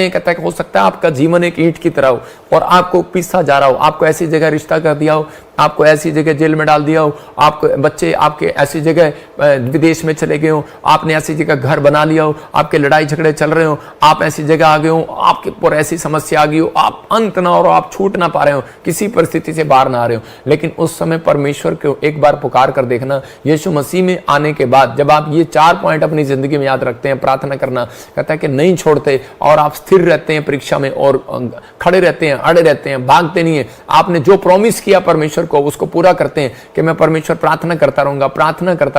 कहता है कि हो सकता है आपका जीवन एक ईंट की तरह हो और आपको पीसा जा रहा हो, आपको ऐसी जगह रिश्ता कर दिया हो, आपको ऐसी जगह जेल में डाल दिया हो, आपको बच्चे आपके ऐसी जगह विदेश में चले गए हो, आपने ऐसी जगह घर बना लिया हो, आपके लड़ाई झगड़े चल रहे हो, आप ऐसी जगह आ गए हो, आपके ऊपर ऐसी समस्या आ गई हो, आप अंत ना और आप छूट ना पा रहे हो, किसी परिस्थिति से बाहर ना आ रहे हो। लेकिन उस समय परमेश्वर को एक बार पुकार कर देखना। यीशु मसीह में आने के बाद जब आप ये 4 पॉइंट अपनी जिंदगी में याद रखते हैं, प्रार्थना करना, कहता है कि नहीं छोड़ते और आप स्थिर रहते हैं परीक्षा में और खड़े रहते हैं, अड़े रहते हैं, भागते नहीं है, आपने जो प्रॉमिस किया परमेश्वर को उसको पूरा करते हैं कि मैं परमेश्वर प्रार्थना करता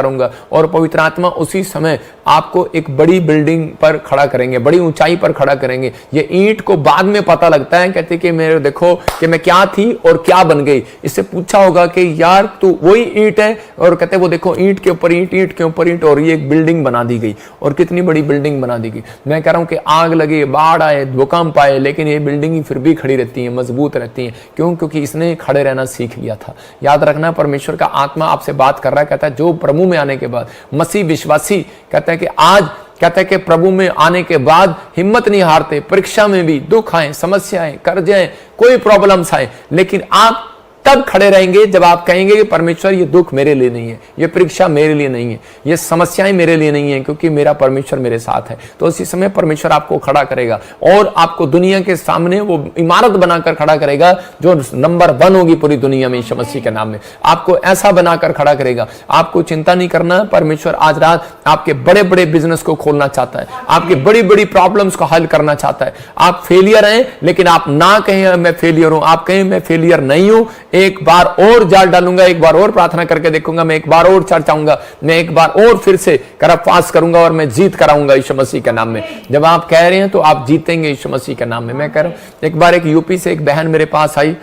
रहूंगा और पवित्र आत्मा उसी समय आपको एक बड़ी बिल्डिंग पर खड़ा करेंगे, बड़ी ऊंचाई पर खड़ा करेंगे। ये ईंट को बाद में पता लगता है, कहते कि मेरे देखो कि मैं क्या थी और क्या बन गई। इससे पूछा होगा कि यार तू वही ईंट है, और कहते वो देखो ईंट के ऊपर ईंट, ईंट के ऊपर ईंट, और ये एक बिल्डिंग बना दी गई और कितनी बड़ी बिल्डिंग बना दी गई। मैं कह रहा हूं कि आग लगे, बाढ़ आए, भूकंप आए, लेकिन ये बिल्डिंग ही फिर भी खड़ी रहती है, मजबूत रहती है। क्यों? क्योंकि इसने खड़े रहना सीख लिया था। याद रखना, परमेश्वर का आत्मा आपसे बात कर रहा है, कहता है जो प्रभु में आने के बाद मसीह विश्वासी, कहता है कि आज कहता है कि प्रभु में आने के बाद हिम्मत नहीं हारते, परीक्षा में भी दुख आए, समस्याएं, कर्ज आए, कोई प्रॉब्लम्स आए, लेकिन आप तब खड़े रहेंगे जब आप कहेंगे कि परमेश्वर ये दुख मेरे लिए नहीं है, ये परीक्षा मेरे लिए नहीं है, ये समस्याएं मेरे लिए नहीं है, क्योंकि मेरा परमेश्वर मेरे साथ है। तो उसी समय परमेश्वर आपको खड़ा करेगा और आपको दुनिया के सामने वो इमारत बनाकर खड़ा करेगा जो नंबर 1 होगी पूरी दुनिया में। यीशु मसीह के नाम में आपको ऐसा बनाकर खड़ा करेगा। आपको चिंता नहीं करना। परमेश्वर आज रात आपके बड़े बड़े बिजनेस को खोलना चाहता है, आपकी बड़ी बड़ी प्रॉब्लम्स को हल करना चाहता है। आप फेलियर हैं, लेकिन आप ना कहें मैं फेलियर हूं, आप कहें मैं फेलियर नहीं हूं, एक बार और जाल डालूंगा, एक बार और प्रार्थना करके देखूंगा, मैं एक बार और चर्च आऊंगा, मैं एक बार और फिर से फास्ट करूंगा और मैं जीत कराऊंगा यीशु मसीह के नाम में। जब आप कह रहे हैं तो आप जीतेंगे यीशु मसीह के नाम में। मैं कह रहा हूं, एक बार एक यूपी से एक बहन मेरे पास आई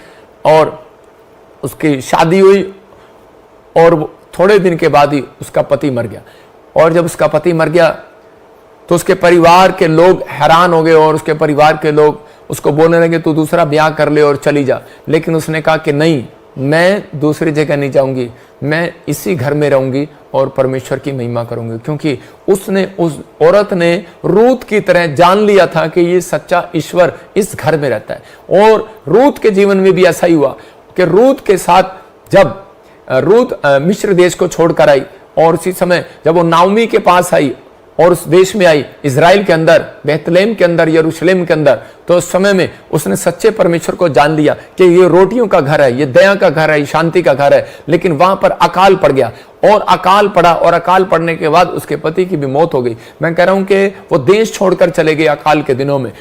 और उसकी शादी हुई और थोड़े दिन के बाद ही उसका पति मर गया। और जब उसका पति मर गया तो उसके परिवार के लोग हैरान हो गए और उसके परिवार के लोग उसको बोलने लगे तू दूसरा ब्याह कर ले और चली जा। लेकिन उसने कहा कि नहीं, मैं दूसरी जगह नहीं जाऊंगी, मैं इसी घर में रहूंगी और परमेश्वर की महिमा करूंगी। क्योंकि उसने, उस औरत ने रूत की तरह जान लिया था कि ये सच्चा ईश्वर इस घर में रहता है। और रूत के जीवन में भी ऐसा ही हुआ कि रूत के साथ जब रूत मिस्र देश को छोड़कर आई और उसी समय जब वो नाओमी के पास आई और उस देश में आई, इजराइल के अंदर, बेथलेम के अंदर, यरूशलेम के अंदर, तो उस समय में उसने सच्चे परमेश्वर को जान लिया कि ये रोटियों का घर है, ये दया का घर है, ये शांति का घर है। लेकिन वहां पर अकाल पड़ गया और अकाल पड़ा और अकाल पड़ने के बाद उसके पति की भी मौत हो गई। मैं कह रहा हूं कि वो देश छोड़कर चले गए अकाल के दिनों में।